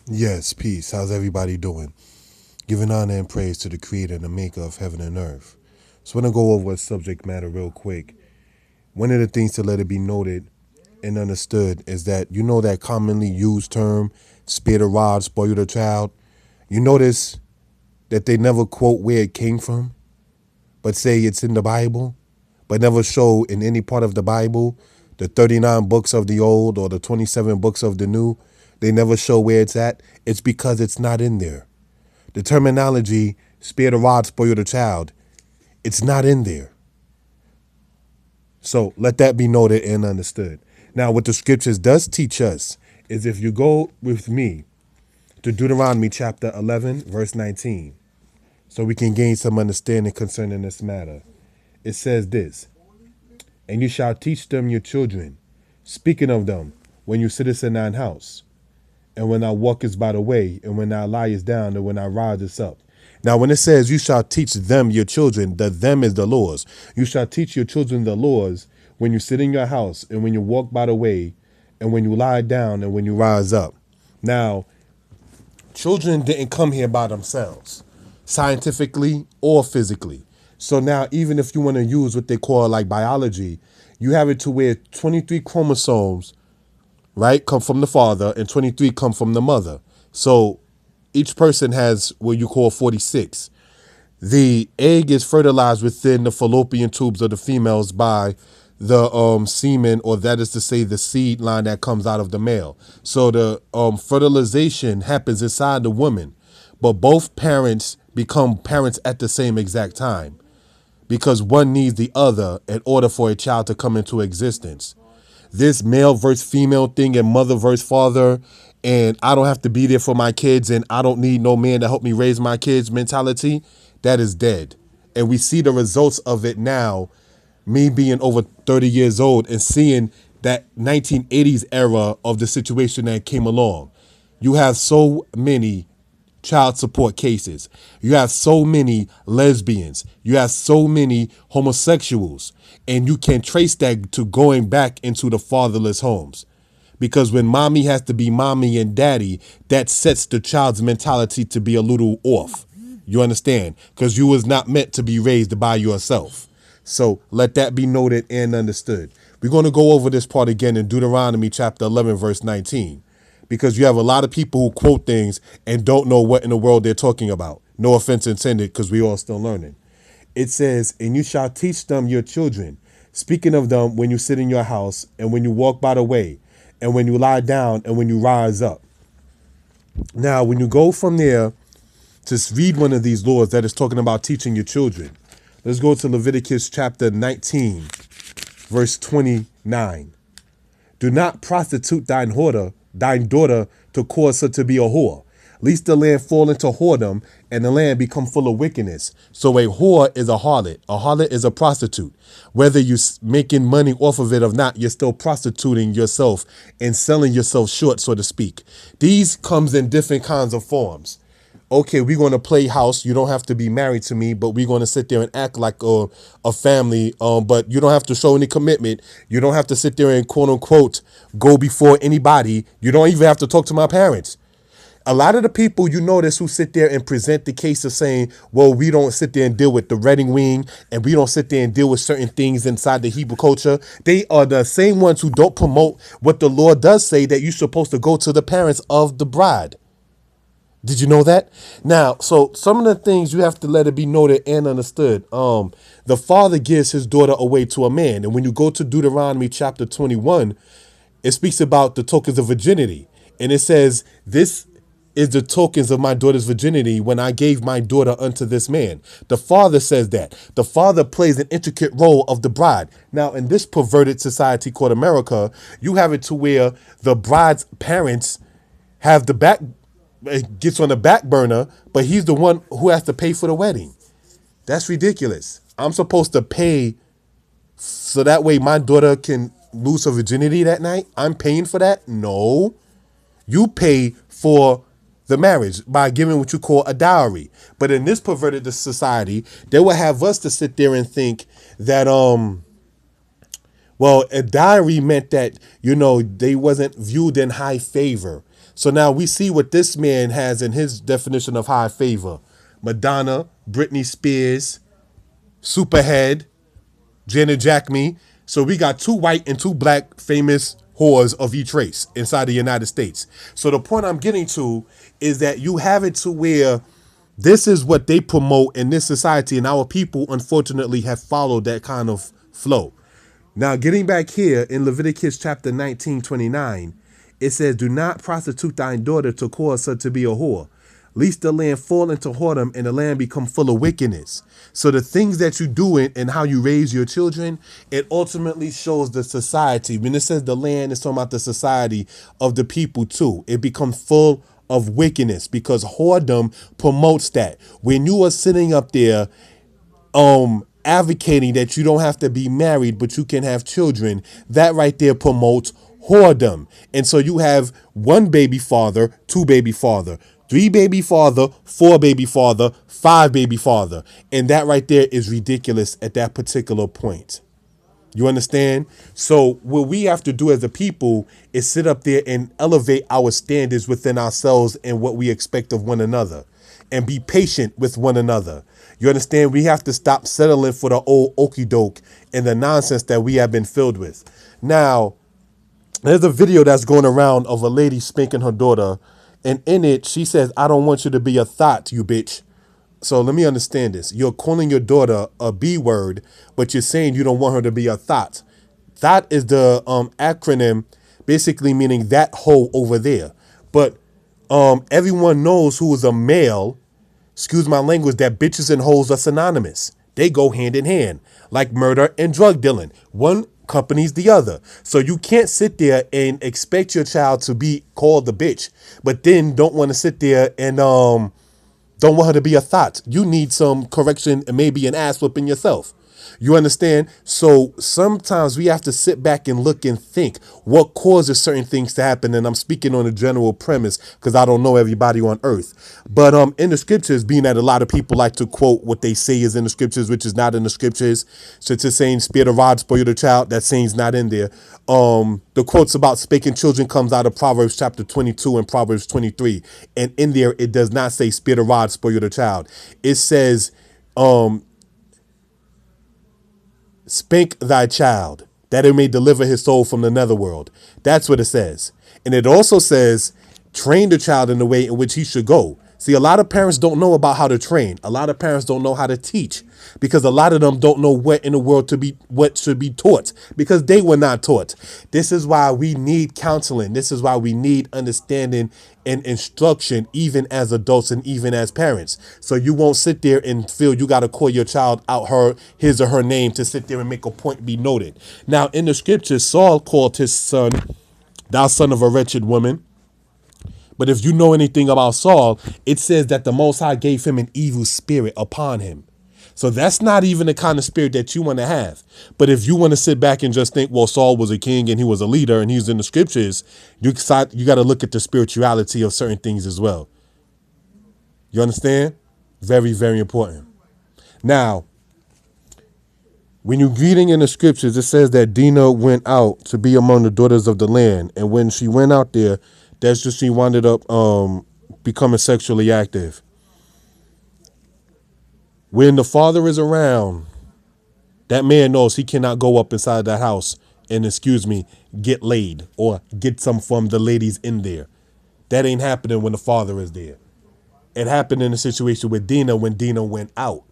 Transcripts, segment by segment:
Yes, peace. How's everybody doing? Giving honor and praise to the creator and the maker of heaven and earth. So I want to go over a subject matter real quick. One of the things to let it be noted and understood is that you know that commonly used term, spare the rod, spoil the child. You notice that they never quote where it came from, but say it's in the Bible, but never show in any part of the Bible, the 39 books of the old or the 27 books of the new. They never show where it's at. It's because it's not in there. The terminology, spare the rod, spoil the child, it's not in there. So let that be noted and understood. Now, what the scriptures does teach us is if you go with me to Deuteronomy chapter 11, verse 19, so we can gain some understanding concerning this matter. It says this, and you shall teach them your children, speaking of them, when you sittest in thine house, and when thou walkest by the way, and when thou liest down, and when thou risest up. Now, when it says you shall teach them your children, the them is the laws. You shall teach your children the laws when you sit in your house, and when you walk by the way, and when you lie down, and when you rise up. Now, children didn't come here by themselves, scientifically or physically. So now, even if you want to use what they call like biology, you have it to where 23 chromosomes, right, come from the father and 23 come from the mother. So each person has what you call 46. The egg is fertilized within the fallopian tubes of the females by the semen, or that is to say the seed line that comes out of the male. So the fertilization happens inside the woman, but both parents become parents at the same exact time because one needs the other in order for a child to come into existence. This male versus female thing and mother versus father, and I don't have to be there for my kids and I don't need no man to help me raise my kids mentality, that is dead. And we see the results of it now, me being over 30 years old and seeing that 1980s era of the situation that came along. You have so many child support cases. You have so many lesbians. You have so many homosexuals. And you can trace that to going back into the fatherless homes. Because when mommy has to be mommy and daddy, that sets the child's mentality to be a little off. You understand? Because you was not meant to be raised by yourself. So let that be noted and understood. We're going to go over this part again in Deuteronomy chapter 11, verse 19, because you have a lot of people who quote things and don't know what in the world they're talking about. No offense intended, because we all still learning. It says, and you shall teach them your children, speaking of them when you sit in your house and when you walk by the way and when you lie down and when you rise up. Now, when you go from there to read one of these laws that is talking about teaching your children, let's go to Leviticus chapter 19, verse 29. Do not prostitute thine daughter to cause her to be a whore, lest the land fall into whoredom and the land become full of wickedness. So a whore is a harlot. A harlot is a prostitute. Whether you're making money off of it or not, you're still prostituting yourself and selling yourself short, so to speak. These comes in different kinds of forms. Okay, we're going to play house. You don't have to be married to me, but we're going to sit there and act like a family. But you don't have to show any commitment. You don't have to sit there and quote unquote go before anybody. You don't even have to talk to my parents. A lot of the people you notice who sit there and present the case of saying, well, we don't sit there and deal with the wedding wing and we don't sit there and deal with certain things inside the Hebrew culture. They are the same ones who don't promote what the Lord does say, that you're supposed to go to the parents of the bride. Did you know that? Now, so some of the things you have to let it be noted and understood. The father gives his daughter away to a man. And when you go to Deuteronomy chapter 21, it speaks about the tokens of virginity. And it says, this is the tokens of my daughter's virginity when I gave my daughter unto this man. The father says that. The father plays an intricate role of the bride. Now, in this perverted society called America, you have it to where the bride's parents have the back, it gets on the back burner, but he's the one who has to pay for the wedding. That's ridiculous. I'm supposed to pay so that way my daughter can lose her virginity that night? I'm paying for that? No. You pay for the marriage by giving what you call a dowry. But in this perverted society, they will have us to sit there and think that well, a dowry meant that, they wasn't viewed in high favor. So now we see what this man has in his definition of high favor. Madonna, Britney Spears, Superhead, Janet Jackme. So we got 2 white and 2 black famous whores of each race inside the United States. So the point I'm getting to is that you have it to where this is what they promote in this society, and our people unfortunately have followed that kind of flow. Now, getting back here in Leviticus chapter 19:29, it says, "Do not prostitute thine daughter to cause her to be a whore, lest the land fall into whoredom and the land become full of wickedness." So the things that you do and how you raise your children, it ultimately shows the society. When it says the land, it's talking about the society of the people too. It becomes full of wickedness because whoredom promotes that. When you are sitting up there advocating that you don't have to be married, but you can have children, that right there promotes whoredom. And so you have 1 baby father, 2 baby father, 3 baby father, 4 baby father, 5 baby father. And that right there is ridiculous at that particular point. You understand? So what we have to do as a people is sit up there and elevate our standards within ourselves and what we expect of one another and be patient with one another. You understand? We have to stop settling for the old okie doke and the nonsense that we have been filled with. Now, there's a video that's going around of a lady spanking her daughter. And in it, she says, "I don't want you to be a thought, you bitch." So let me understand this. You're calling your daughter a B word, but you're saying you don't want her to be a thought. Thought is the acronym, basically meaning that hoe over there. But everyone knows who is a male, excuse my language, that bitches and hoes are synonymous. They go hand in hand, like murder and drug dealing. One accompanies the other. So you can't sit there and expect your child to be called a bitch, but then don't want to sit there and don't want her to be a thought. You need some correction and maybe an ass whipping yourself. You understand? So sometimes we have to sit back and look and think what causes certain things to happen. And I'm speaking on a general premise because I don't know everybody on earth. But in the scriptures, being that a lot of people like to quote what they say is in the scriptures, which is not in the scriptures. So it's saying, "Spare the rod, spoil the child." That saying's not in there. The quotes about spanking children comes out of Proverbs chapter 22 and Proverbs 23. And in there, it does not say "spare the rod, spoil the child." It says, "Spank thy child, that it may deliver his soul from the netherworld." That's what it says. And it also says, "Train the child in the way in which he should go." See, a lot of parents don't know about how to train. A lot of parents don't know how to teach because a lot of them don't know what in the world what should be taught because they were not taught. This is why we need counseling. This is why we need understanding and instruction, even as adults and even as parents. So you won't sit there and feel you got to call your child out his or her name to sit there and make a point be noted. Now, in the scriptures, Saul called his son, "Thou son of a wretched woman." But if you know anything about Saul, it says that the Most High gave him an evil spirit upon him. So that's not even the kind of spirit that you want to have. But if you want to sit back and just think, well, Saul was a king and he was a leader and he's in the scriptures, you got to look at the spirituality of certain things as well. You understand? Very, very important. Now, when you're reading in the scriptures, it says that Dinah went out to be among the daughters of the land. And when she went out there, that's just she wound up becoming sexually active. When the father is around, that man knows he cannot go up inside that house and, get laid or get some from the ladies in there. That ain't happening when the father is there. It happened in a situation with Dinah when Dinah went out.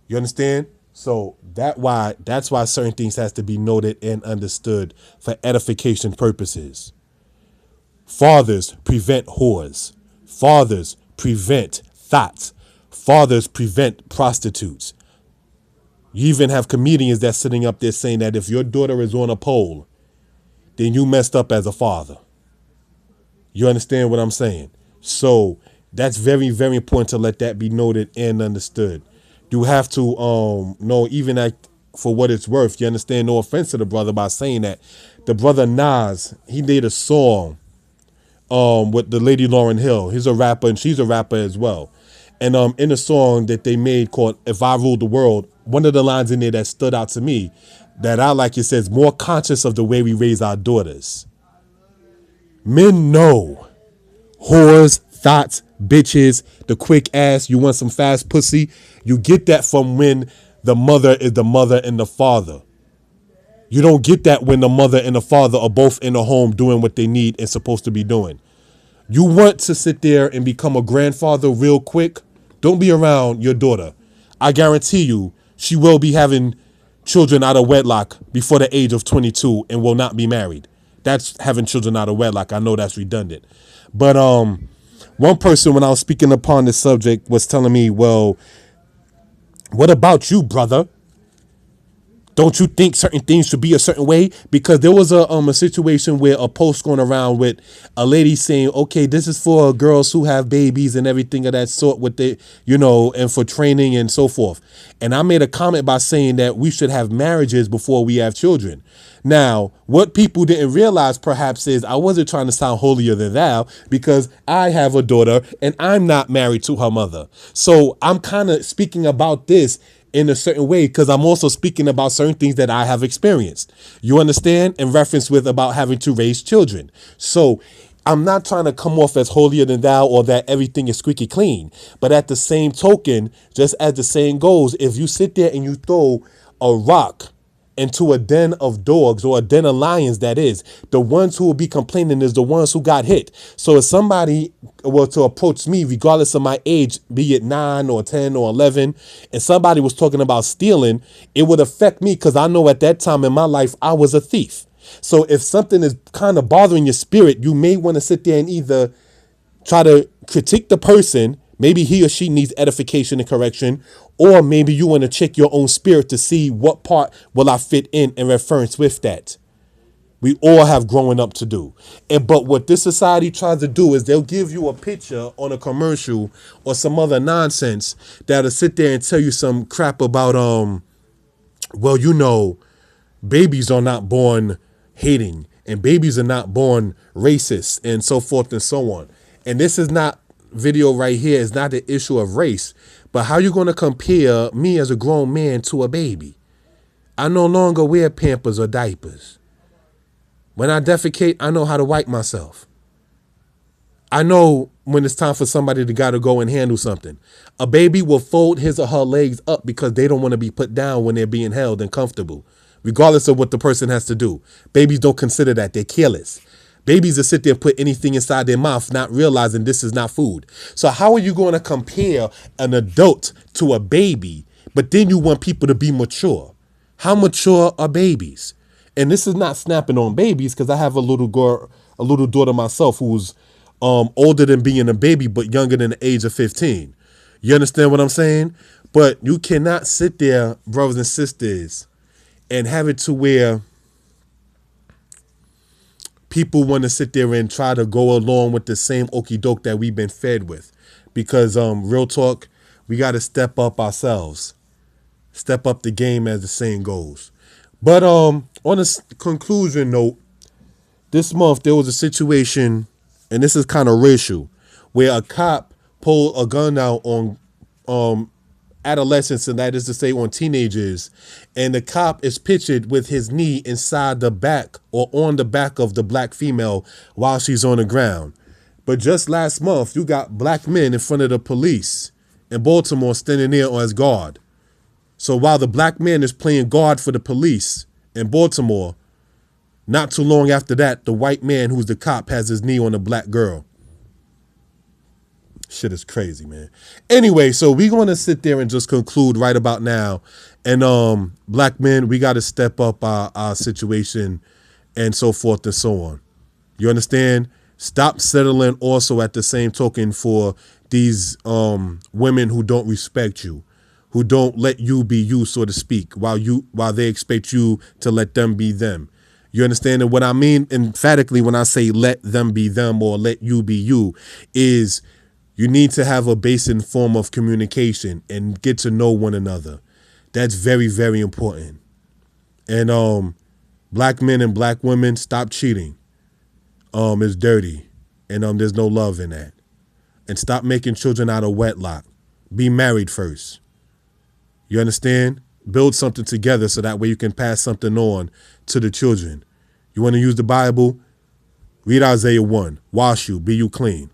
You understand? So that's why certain things has to be noted and understood for edification purposes. Fathers prevent whores. Fathers prevent thoughts. Fathers prevent prostitutes. You even have comedians that's sitting up there saying that if your daughter is on a pole, then you messed up as a father. You understand what I'm saying? So that's very, very important to let that be noted and understood. You have to know, even for what it's worth, you understand, no offense to the brother by saying that. The brother Nas, he made a song with the lady Lauryn Hill. He's a rapper and she's a rapper as well. And in a song that they made called "If I Ruled the World," one of the lines in there that stood out to me that I like, it says, "More conscious of the way we raise our daughters." Men know whores, thoughts, bitches, the quick ass, you want some fast pussy. You get that from when the mother is the mother and the father. You don't get that when the mother and the father are both in the home doing what they need and supposed to be doing. You want to sit there and become a grandfather real quick? Don't be around your daughter. I guarantee you she will be having children out of wedlock before the age of 22 and will not be married. That's having children out of wedlock. I know that's redundant. But one person, when I was speaking upon this subject, was telling me, well, what about you, brother? Don't you think certain things should be a certain way? Because there was a situation where a post going around with a lady saying, okay, this is for girls who have babies and everything of that sort with the, and for training and so forth. And I made a comment by saying that we should have marriages before we have children. Now, what people didn't realize perhaps is I wasn't trying to sound holier than thou because I have a daughter and I'm not married to her mother. So I'm kind of speaking about this in a certain way because I'm also speaking about certain things that I have experienced. You understand? In reference with about having to raise children. So I'm not trying to come off as holier than thou or that everything is squeaky clean. But at the same token, just as the saying goes, if you sit there and you throw a rock into a den of dogs or a den of lions, that is, the ones who will be complaining is the ones who got hit. So if somebody were to approach me, regardless of my age, be it 9 or 10 or 11, and somebody was talking about stealing, it would affect me because I know at that time in my life, I was a thief. So if something is kind of bothering your spirit, you may want to sit there and either try to critique the person. Maybe he or she needs edification and correction, or maybe you want to check your own spirit to see what part will I fit in reference with that. We all have growing up to do. But what this society tries to do is they'll give you a picture on a commercial or some other nonsense that'll sit there and tell you some crap about, babies are not born hating and babies are not born racist and so forth and so on. And this is not video right here is not the issue of race, but how you going to compare me as a grown man to a baby? I no longer wear Pampers or diapers. When I defecate, I know how to wipe myself. I know when it's time for somebody to gotta go and handle something. A baby will fold his or her legs up because they don't want to be put down when they're being held and comfortable, regardless of what the person has to do. Babies don't consider that. They're careless. Babies will sit there and put anything inside their mouth, not realizing this is not food. So how are you going to compare an adult to a baby, but then you want people to be mature? How mature are babies? And this is not snapping on babies because I have a little daughter myself who's older than being a baby, but younger than the age of 15. You understand what I'm saying? But you cannot sit there, brothers and sisters, and have it to where people want to sit there and try to go along with the same okie doke that we've been fed with. Because real talk, we got to step up ourselves. Step up the game, as the saying goes. But on a conclusion note, this month there was a situation, and this is kind of racial, where a cop pulled a gun out on adolescents, and that is to say on teenagers, and the cop is pictured with his knee inside the back or on the back of the black female while she's on the ground. But just last month, you got black men in front of the police in Baltimore standing there as guard. So while the black man is playing guard for the police in Baltimore, not too long after that, the white man who's the cop has his knee on a black girl. Shit is crazy, man. Anyway, so we're going to sit there and just conclude right about now. And black men, we got to step up our situation and so forth and so on. You understand? Stop settling also at the same token for these women who don't respect you, who don't let you be you, so to speak, while they expect you to let them be them. You understand? And what I mean emphatically when I say let them be them or let you be you is you need to have a basic form of communication and get to know one another. That's very, very important. And black men and black women, stop cheating. It's dirty. And there's no love in that. And stop making children out of wedlock. Be married first. You understand? Build something together so that way you can pass something on to the children. You want to use the Bible? Read Isaiah 1. Wash you, be you clean.